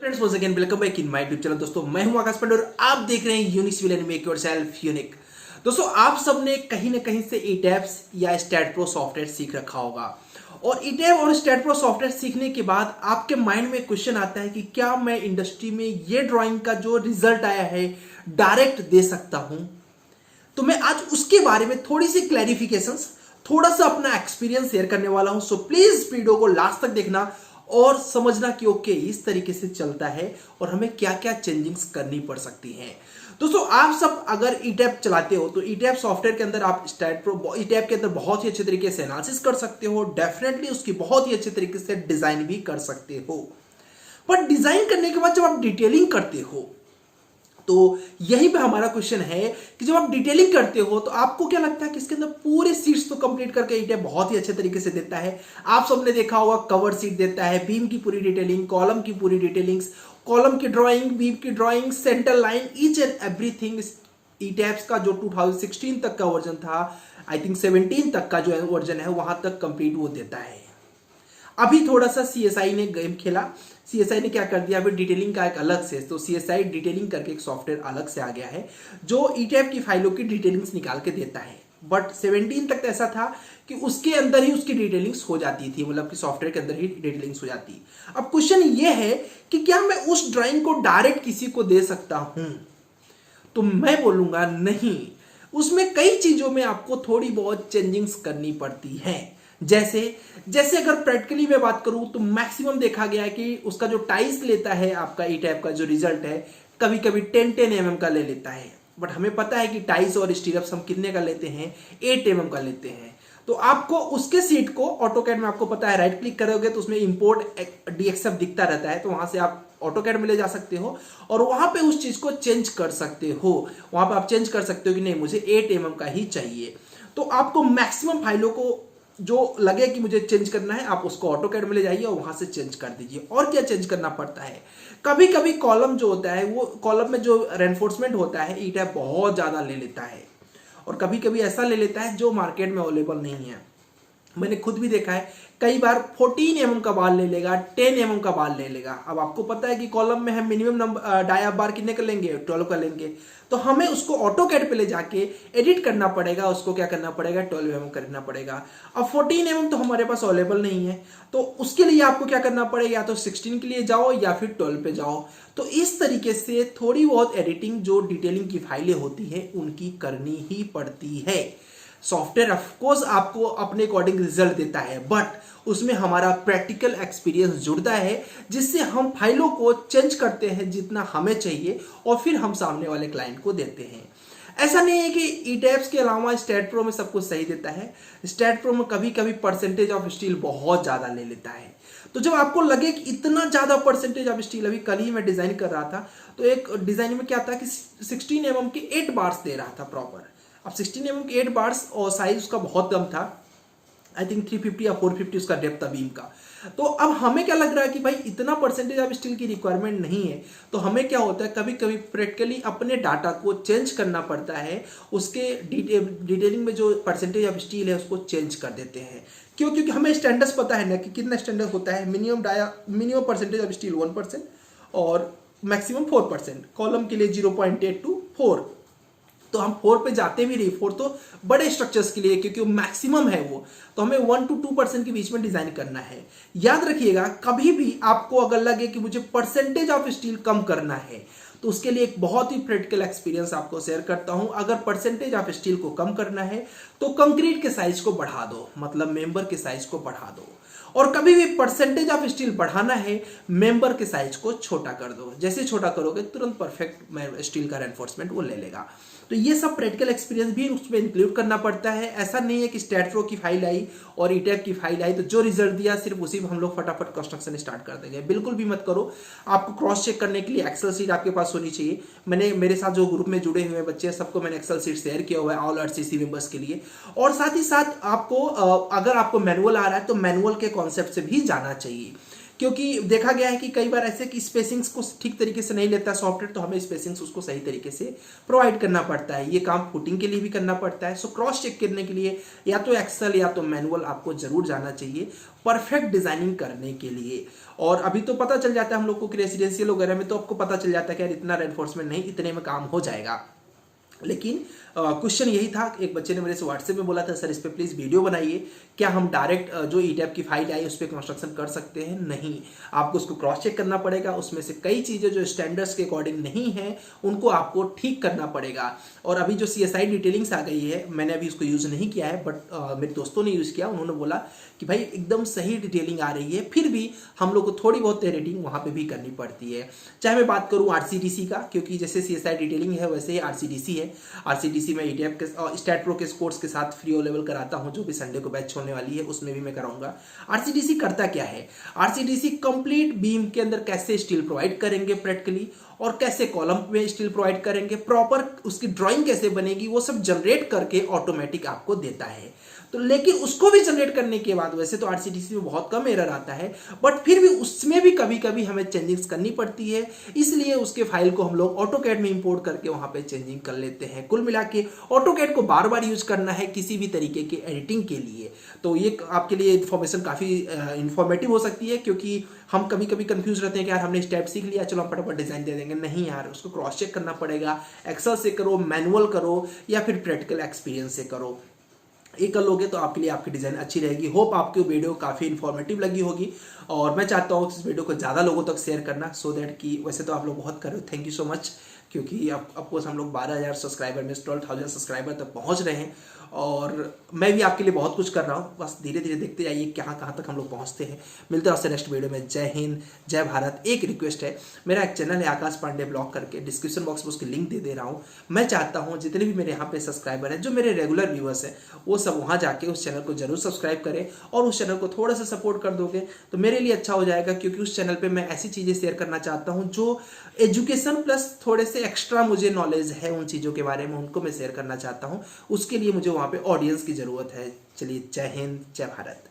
Friends once again welcome back in my YouTube channel. दोस्तों मैं हूं आकाश पांडे और आप देख रहे हैं unique civil and make yourself unique. दोस्तों आप सबने कहीं ना कहीं से ईटैप्स या स्टैट प्रो सॉफ्टवेयर सीख रखा होगा और ईटैप और स्टैट प्रो सॉफ्टवेयर सीखने के बाद आपके माइंड में क्वेश्चन आता है कि क्या मैं इंडस्ट्री में ये ड्राइंग का जो रिजल्ट आया है डायरेक्ट दे सकता हूं। तो मैं आज उसके बारे में थोड़ी सी क्लैरिफिकेशंस, थोड़ा सा अपना एक्सपीरियंस शेयर करने वाला हूं। सो प्लीज वीडियो को लास्ट तक देखना और समझना कि ओके इस तरीके से चलता है और हमें क्या क्या चेंजिंग्स करनी पड़ सकती हैं। दोस्तों आप सब अगर ईटैप चलाते हो तो ईटैप सॉफ्टवेयर के अंदर आप स्टैट प्रो ईटैप के अंदर बहुत ही अच्छे तरीके से एनालिसिस कर सकते हो, डेफिनेटली उसकी बहुत ही अच्छे तरीके से डिजाइन भी कर सकते हो। पर डिजाइन करने के बाद जब आप डिटेलिंग करते हो तो यहीं पे हमारा क्वेश्चन है कि जब आप डिटेलिंग करते हो तो आपको क्या लगता है कि इसके अंदर पूरे सीट्स तो कंप्लीट करके ईटैप बहुत ही अच्छे तरीके से देता है। आप सबने देखा होगा कवर सीट देता है, बीम की पूरी डिटेलिंग, कॉलम की पूरी डिटेलिंग्स, कॉलम की ड्राइंग, बीम की drawing, centre line, each and everything. ETABS का जो 2016 तक का वर्जन था, आई थिंक 17 तक का जो वर्जन है वहां तक कंप्लीट वो देता है। अभी थोड़ा सा सीएसआई ने गेम खेला, सीएसआई ने क्या कर दिया, अभी डिटेलिंग का एक अलग से, तो सीएसआई डिटेलिंग करके एक सॉफ्टवेयर अलग से आ गया है जो ईटैप की फाइलों की डिटेलिंग्स निकाल के देता है। बट 17 तक तो ऐसा था कि उसके अंदर ही उसकी डिटेलिंग्स हो जाती थी, मतलब कि सॉफ्टवेयर के अंदर ही डिटेलिंग्स हो जाती। अब क्वेश्चन ये है कि क्या मैं उस ड्राइंग को डायरेक्ट किसी को दे सकता हूं? तो मैं बोलूंगा नहीं, उसमें कई चीजों में आपको थोड़ी बहुत चेंजिंग्स करनी पड़ती हैं। जैसे जैसे अगर प्रैक्टिकली मैं बात करूं तो मैक्सिमम देखा गया है कि उसका जो टाइल्स लेता है आपका ईटैप का जो रिजल्ट है, कभी कभी 10 mm का ले लेता है। बट हमें पता है कि टाइल्स और स्टीरअप्स हम कितने का लेते हैं, 8 mm का लेते हैं। तो आपको उसके सीट को ऑटोकैड में, आपको पता है राइट क्लिक करोगे तो उसमें इंपोर्ट डीएक्सएफ दिखता रहता है, तो वहां से आप ऑटोकैड में ले जा सकते हो और वहां पे उस चीज को चेंज कर सकते हो। वहां पे आप चेंज कर सकते हो कि नहीं मुझे 8 mm का ही चाहिए। तो आपको मैक्सिमम फाइलों को जो लगे कि मुझे चेंज करना है आप उसको ऑटोकैड में ले जाइए और वहां से चेंज कर दीजिए। और क्या चेंज करना पड़ता है, कभी कभी कॉलम जो होता है वो कॉलम में जो रेनफोर्समेंट होता है ईटैप बहुत ज्यादा ले लेता है और कभी कभी ऐसा ले लेता है जो मार्केट में अवेलेबल नहीं है। मैंने खुद भी देखा है, कई बार 14 mm का बार ले लेगा, 10 mm का बार ले लेगा। अब आपको पता है कि कॉलम में हम मिनिमम नंबर डाया बार कितने का लेंगे, 12 का लेंगे। तो हमें उसको ऑटोकैड पे ले जाके एडिट करना पड़ेगा, उसको क्या करना पड़ेगा, 12 mm करना पड़ेगा। अब 14 mm तो हमारे पास अवेलेबल नहीं है, तो उसके लिए आपको क्या करना पड़ेगा, या तो 16 के लिए जाओ या फिर 12 पे जाओ। तो इस तरीके से थोड़ी बहुत एडिटिंग जो डिटेलिंग की फाइलें होती है उनकी करनी ही पड़ती है। सॉफ्टवेयर ऑफकोर्स आपको अपने अकॉर्डिंग रिजल्ट देता है, बट उसमें हमारा प्रैक्टिकल एक्सपीरियंस जुड़ता है जिससे हम फाइलों को चेंज करते हैं जितना हमें चाहिए और फिर हम सामने वाले क्लाइंट को देते हैं। ऐसा नहीं है कि ईटैप्स के अलावा स्टैट प्रो में सब कुछ सही देता है। स्टैट प्रो में कभी कभी परसेंटेज ऑफ स्टील बहुत ज्यादा ले लेता है। तो जब आपको लगे कि इतना ज्यादा परसेंटेज ऑफ स्टील, अभी कल ही मैं डिजाइन कर रहा था तो एक डिजाइन में क्या था कि 16 mm के 8 बार्स दे रहा था प्रॉपर। अब 16 mm के 8 बार्स और साइज उसका बहुत कम था, आई थिंक 350 या 450 उसका डेप्थ था बीम का। तो अब हमें क्या लग रहा है कि भाई इतना परसेंटेज ऑफ स्टील की रिक्वायरमेंट नहीं है। तो हमें क्या होता है, कभी कभी प्रैक्टिकली अपने डाटा को चेंज करना पड़ता है, उसके डिटेलिंग में जो परसेंटेज ऑफ स्टील है उसको चेंज कर देते हैं। क्यों? क्योंकि हमें स्टैंडर्ड्स पता है ना कि कितना स्टैंडर्ड होता है। मिनिमम परसेंटेज ऑफ स्टील 1% और मैक्सिमम 4%, कॉलम के लिए 0.8 to 4। तो हम 4 पे जाते भी नहीं, 4 तो बड़े स्ट्रक्चर्स के लिए क्योंकि वो मैक्सिमम है वो, तो हमें 1 to 2% के बीच में डिजाइन करना है। याद रखिएगा, कभी भी आपको अगर लगे कि मुझे परसेंटेज ऑफ स्टील कम करना है तो उसके लिए एक बहुत ही प्रैक्टिकल एक्सपीरियंस आपको शेयर करता हूं। अगर परसेंटेज ऑफ स्टील को कम करना है तो कंक्रीट के साइज को बढ़ा दो, मतलब मेंबर के साइज को बढ़ा दो। और कभी भी परसेंटेज ऑफ स्टील बढ़ाना है, मेंबर के साइज को छोटा कर दो। जैसे छोटा करोगे तुरंत परफेक्ट स्टील का रेनफोर्समेंट वो ले लेगा। तो ये सब प्रैक्टिकल एक्सपीरियंस भी उसमें इंक्लूड करना पड़ता है। ऐसा नहीं है कि स्टैट प्रो की फाइल आई और ईटैप की फाइल आई तो जो रिजल्ट दिया सिर्फ उसी में हम लोग फटाफट कंस्ट्रक्शन स्टार्ट कर देंगे। बिल्कुल भी मत करो। आपको क्रॉस चेक करने के लिए एक्सेल शीट आपके पास होनी चाहिए। मैंने मेरे साथ जो ग्रुप में जुड़े हुए बच्चे सबको मैंने एक्सेल शीट शेयर किया हुआ है ऑल आरसीसी मेंबर्स के लिए। और साथ ही साथ आपको अगर आपको मैनुअल आ रहा है तो मैनुअल के कॉन्सेप्ट से भी जाना चाहिए, क्योंकि देखा गया है कि कई बार ऐसे कि स्पेसिंग्स को ठीक तरीके से नहीं लेता सॉफ्टवेयर, तो हमें स्पेसिंग्स उसको सही तरीके से प्रोवाइड करना पड़ता है। ये काम फुटिंग के लिए भी करना पड़ता है। सो क्रॉस चेक करने के लिए या तो एक्सेल या तो मैनुअल आपको जरूर जाना चाहिए परफेक्ट डिजाइनिंग करने के लिए। और अभी तो पता चल जाता है हम लोग को कि रेसिडेंशियल वगैरह में तो आपको पता चल जाता है कि यार इतना रेनफोर्समेंट नहीं, इतने में काम हो जाएगा। लेकिन क्वेश्चन यही था, एक बच्चे ने मेरे से व्हाट्सएप में बोला था सर इस पे प्लीज़ वीडियो बनाइए, क्या हम डायरेक्ट जो ईटैप की फाइल आई उस पर कंस्ट्रक्शन कर सकते हैं? नहीं, आपको उसको क्रॉस चेक करना पड़ेगा। उसमें से कई चीज़ें जो स्टैंडर्ड्स के अकॉर्डिंग नहीं है उनको आपको ठीक करना पड़ेगा। और अभी जो CSI डिटेलिंग्स आ गई है, मैंने अभी उसको यूज़ नहीं किया है, बट मेरे दोस्तों ने यूज़ किया। उन्होंने बोला कि भाई एकदम सही डिटेलिंग आ रही है, फिर भी हम लोग को थोड़ी बहुत एडिटिंग वहाँ पे भी करनी पड़ती है। चाहे मैं बात करूँ RCDC का, क्योंकि जैसे CSI डिटेलिंग है वैसे ही RCDC है। RCDC में ईटैप के स्टैट प्रो के कोर्स के साथ फ्री ओ लेवल कराता हूँ, जो भी संडे को बैच होने वाली है उसमें भी मैं कराऊंगा। RCDC करता क्या है? RCDC कंप्लीट बीम के अंदर कैसे स्टील प्रोवाइड करेंगे प्रैक्टिकली, और कैसे कॉलम में स्टील प्रोवाइड करेंगे, प्रॉपर उसकी ड्राइंग कैसे बनेगी, वो सब जनरेट करके ऑटोमेटिक आपको देता है। तो लेकिन उसको भी जनरेट करने के बाद, वैसे तो RCDC में बहुत कम एरर आता है, बट फिर भी उसमें भी कभी कभी हमें चेंजिंग्स करनी पड़ती है। इसलिए उसके फाइल को हम लोग ऑटोकैड में इंपोर्ट करके वहां पे चेंजिंग कर लेते हैं। कुल मिला के ऑटोकैड को बार बार यूज करना है किसी भी तरीके की एडिटिंग के लिए। तो ये आपके लिए इन्फॉर्मेशन काफ़ी इंफॉर्मेटिव हो सकती है, क्योंकि हम कभी कभी कंफ्यूज रहते हैं कि यार हमने स्टेप सीख लिया, चलो हम फटाफट डिजाइन दे देंगे। नहीं यार, उसको क्रॉस चेक करना पड़ेगा। एक्सेल से करो, मैनुअल करो, या फिर प्रैक्टिकल एक्सपीरियंस से करो। ये कर लोगे तो आपके लिए आपकी डिज़ाइन अच्छी रहेगी। होप आपकी वीडियो काफ़ी इन्फॉर्मेटिव लगी होगी, और मैं चाहता हूँ इस वीडियो को ज़्यादा लोगों तक शेयर करना, सो दैट कि वैसे तो आप लोग बहुत कर रहे हो, थैंक यू सो मच, क्योंकि अफकोर्स हम लोग 12,000 सब्सक्राइबर में 12,000 सब्सक्राइबर तक पहुँच रहे हैं। और मैं भी आपके लिए बहुत कुछ कर रहा हूँ, बस धीरे धीरे देखते जाइए कहाँ तक हम लोग पहुँचते हैं। मिलते हैं आपसे नेक्स्ट वीडियो में। जय हिंद, जय भारत। एक रिक्वेस्ट है, मेरा एक चैनल है आकाश पांडे ब्लॉग करके, डिस्क्रिप्शन बॉक्स में उसकी लिंक दे रहा हूँ। मैं चाहता हूँ जितने भी मेरे यहाँ पे सब्सक्राइबर हैं, जो मेरे रेगुलर व्यूअर्स हैं, वो सब वहाँ जाके उस चैनल को जरूर सब्सक्राइब करें, और उस चैनल को थोड़ा सा सपोर्ट कर दोगे तो मेरे लिए अच्छा हो जाएगा, क्योंकि उस चैनल पर मैं ऐसी चीज़ें शेयर करना चाहता हूँ जो एजुकेशन प्लस थोड़े से एक्स्ट्रा मुझे नॉलेज है उन चीज़ों के बारे में, उनको मैं शेयर करना चाहता हूँ। उसके लिए मुझे वहाँ पे ऑडियंस की ज़रूरत है। चलिए, जय हिंद, जय भारत।